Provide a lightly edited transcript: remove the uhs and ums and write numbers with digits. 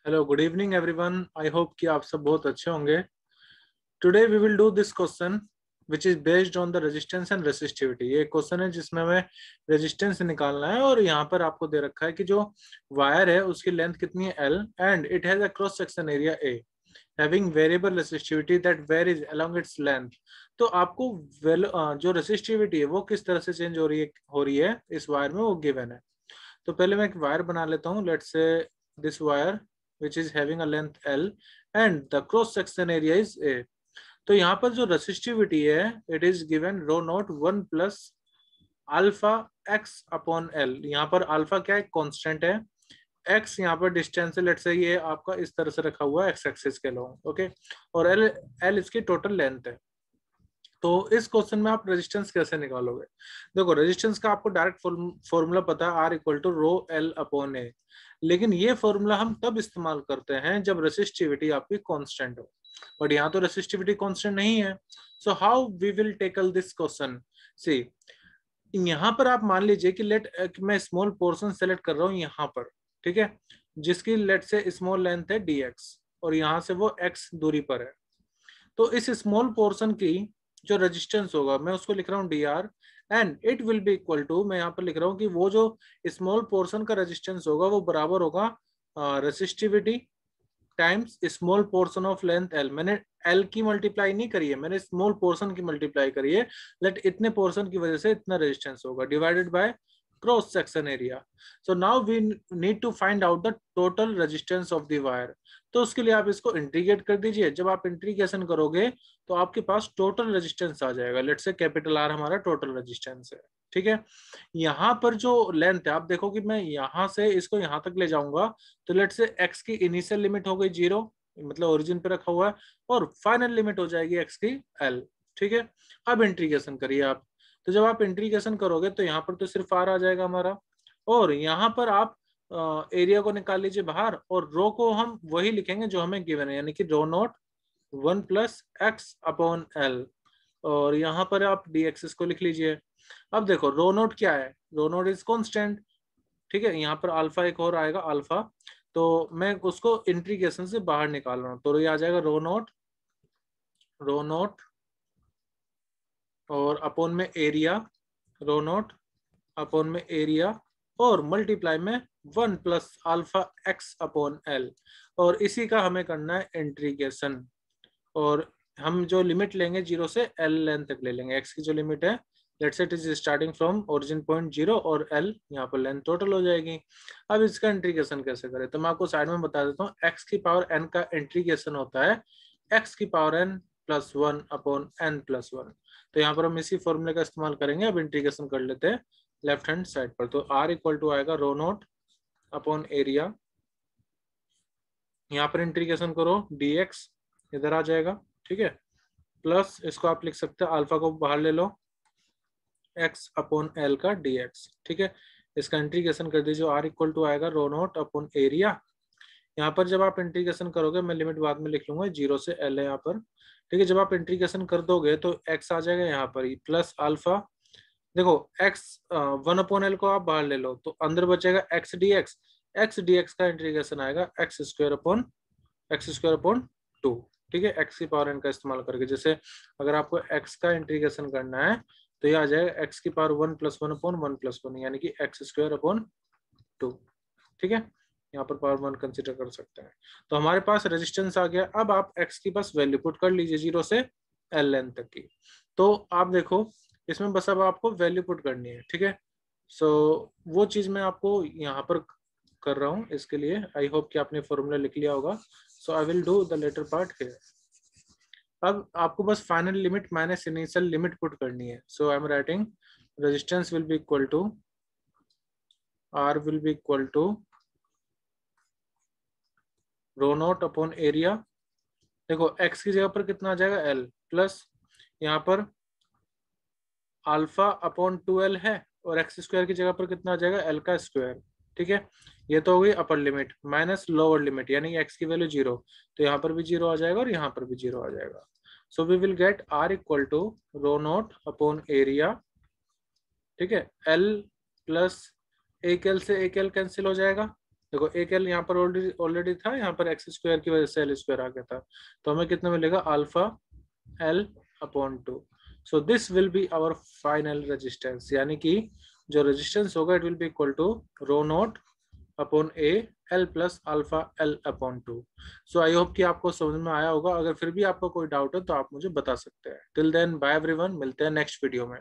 Hello good evening everyone. I hope कि आप सब बहुत अच्छे होंगे। Today we will do this question which is based on the resistance and resistivity. ये क्वेश्चन है जिसमें हमें रेजिस्टेंस निकालना है और यहाँ पर आपको दे रखा है कि जो वायर है उसकी लेंथ कितनी है L and it has a cross section area A having variable resistivity that varies along its length. तो आपको जो रेसिस्टिविटी है वो किस तरह से चेंज हो रही है इस वायर में वो गिवन है। तो पहले मैं एक वायर बना लेता हूँ। Let's say this wire which is having a length L and the cross section area is A। तो यहाँ पर जो रेसिस्टिविटी है it is given rho naught 1 plus alpha x upon L. यहाँ पर अल्फा क्या है, कांस्टेंट है। एक्स यहाँ पर डिस्टेंस है, लेट्स से ये आपका इस तरह से रखा हुआ है एक्स एक्सिस के लॉन्ग, ओके। और एल एल इसकी टोटल लेंथ है। तो इस क्वेश्चन में आप रेजिस्टेंस कैसे निकालोगे? देखो, रेजिस्टेंस का आपको डायरेक्ट फॉर्मूला पता है, R equal to rho L upon A. लेकिन ये फॉर्मूला हम तब इस्तेमाल करते हैं जब रेसिस्टिविटी आपकी कांस्टेंट हो, बट यहाँ तो रेसिस्टिविटी कांस्टेंट नहीं है। So how we will tackle this question? See, यहाँ पर आप मान लीजिए कि मैं स्मॉल पोर्शन सेलेक्ट कर रहा हूँ यहाँ पर, ठीक है, जिसकी लेट से स्मॉल लेंथ है dx और यहाँ से वो x दूरी पर है। तो इस स्मॉल पोर्शन की जो रेजिस्टेंस होगा मैं उसको लिख रहा हूँ dr and it will be equal to, मैं यहाँ पर लिख रहा हूँ कि वो जो स्मॉल पोर्शन का रेजिस्टेंस होगा वो बराबर होगा resistivity times small portion of length L. मैंने एल की मल्टीप्लाई नहीं करी है, मैंने स्मॉल पोर्शन की मल्टीप्लाई करी है। लेट इतने पोर्शन की वजह से इतना रेजिस्टेंस होगा divided by cross section area. So now we need to find out the total resistance of the wire. तो उसके लिए आप इसको इंटीग्रेट कर दीजिए। जब आप इंटीग्रेशन करोगे तो आपके पास टोटल रेजिस्टेंस आ जाएगा। लेट्स से कैपिटल आर हमारा टोटल रेजिस्टेंस है, ठीक है। यहाँ पर जो लेंथ है आप देखो कि मैं यहाँ से इसको यहाँ तक ले जाऊंगा, तो लेट्स से एक्स की इनिशियल लिमिट हो गई 0, मतलब ओरिजिन पे रखा हुआ है, और फाइनल लिमिट हो जाएगी एक्स की एल, ठीक है। अब इंटीग्रेशन करिए आप। तो जब आप इंटीग्रेशन करोगे तो यहाँ पर तो सिर्फ आर आ जाएगा हमारा, और यहाँ पर आप एरिया को निकाल लीजिए बाहर, और रो को हम वही लिखेंगे जो हमें गिवन है, यानी कि rho naught 1 plus x upon L, और यहाँ पर आप डी एक्सिस को लिख लीजिए। अब देखो रो नोट क्या है, रो नोट इज कॉन्स्टेंट, ठीक है। यहाँ पर अल्फा एक और आएगा अल्फा, तो मैं उसको इंटीग्रेशन से बाहर निकाल रहा हूँ, तो ये आ जाएगा रो नोट और अपॉन में एरिया, रो नोट अपॉन में एरिया और मल्टीप्लाई में 1 plus alpha x upon L, और इसी का हमें करना है इंटीग्रेशन। और हम जो लिमिट लेंगे 0 से एल लेंथ तक ले लेंगे। एक्स की जो लिमिट है let's say it is starting from origin point 0 और एल यहाँ पर लेंथ टोटल हो जाएगी। अब इसका इंटीग्रेशन कैसे करें, तो मैं आपको साइड में बता देता हूँ। एक्स की पावर एन का इंटीग्रेशन होता है एक्स की power n plus 1 upon n plus 1। तो यहाँ पर हम इसी फॉर्मूले का इस्तेमाल करेंगे। अब इंटीग्रेशन कर लेते हैं लेफ्ट हैंड साइड पर। तो आर इक्वल टू आएगा रो नोट अपॉन एरिया, यहाँ पर इंटीग्रेशन करो dx इधर आ जाएगा, ठीक है, प्लस इसको आप लिख सकते हैं अल्फा को बाहर ले लो x अपॉन एल का dx, ठीक है। इसका इंटीग्रेशन कर दीजिए, r इक्वल टू आएगा रो नोट अपॉन एरिया। यहाँ पर जब आप इंटीग्रेशन करोगे, मैं लिमिट बाद में लिख लूंगा, 0 से l है यहाँ पर, ठीक है। जब आप इंटीग्रेशन कर दोगे तो x आ जाएगा यहाँ पर ही प्लस अल्फा। देखो x 1 अपॉन एल को आप बाहर ले लो तो अंदर बचेगा x dx का इंटीग्रेशन आएगा एक्स स्क्वायर अपॉन 2, ठीक है, x की पावर n का इस्तेमाल करके। जैसे अगर आपको x का इंटीग्रेशन करना है तो ये आ जाएगा x की पावर 1 प्लस 1 अपॉन 1 प्लस 1, यानी कि एक्स स्क्वायर अपॉन 2, ठीक है। यहाँ पर पावर 1 कंसिडर कर सकते हैं। तो हमारे पास रेजिस्टेंस आ गया। अब आप x की बस वैल्यू पुट कर लीजिए 0 से l लेंथ तक की। तो आप देखो इसमें बस अब आपको वैल्यू पुट करनी है, ठीक है। सो वो चीज मैं आपको यहाँ पर कर रहा हूँ। इसके लिए आई होप कि आपने फॉर्मूला लिख लिया होगा। So I will do the latter part here. अब आपको बस final limit minus initial limit put करनी है। So I am writing resistance will be equal to R will be equal to rho naught upon area. देखो x की जगह पर कितना आ जाएगा l, प्लस यहाँ पर अल्फा अपॉन 2l है, और एक्स स्क्वायर की जगह पर कितना आ जाएगा l का स्क्वायर, ठीक है। ये तो हो गई upper limit minus lower limit, यानी x की वैल्यू 0, तो यहाँ पर भी 0 आ जाएगा और यहाँ पर भी 0 आ जाएगा। So we will get r equal to rho naught upon area, ठीक है, l प्लस एक l से एक l कैंसिल हो जाएगा, देखो एक एल यहाँ पर ऑलरेडी था, यहाँ पर एक्स स्क्वायर की वजह से एल स्क्वायर आ गया था, तो हमें कितना मिलेगा alpha L upon 2। So this will be our final resistance, यानी कि जो रेजिस्टेंस होगा it will be equal to rho naught upon A L plus alpha L upon 2। So I hope कि आपको समझ में आया होगा। अगर फिर भी आपको कोई डाउट है तो आप मुझे बता सकते हैं। टिल देन बाय एवरीवन, मिलते हैं नेक्स्ट वीडियो में।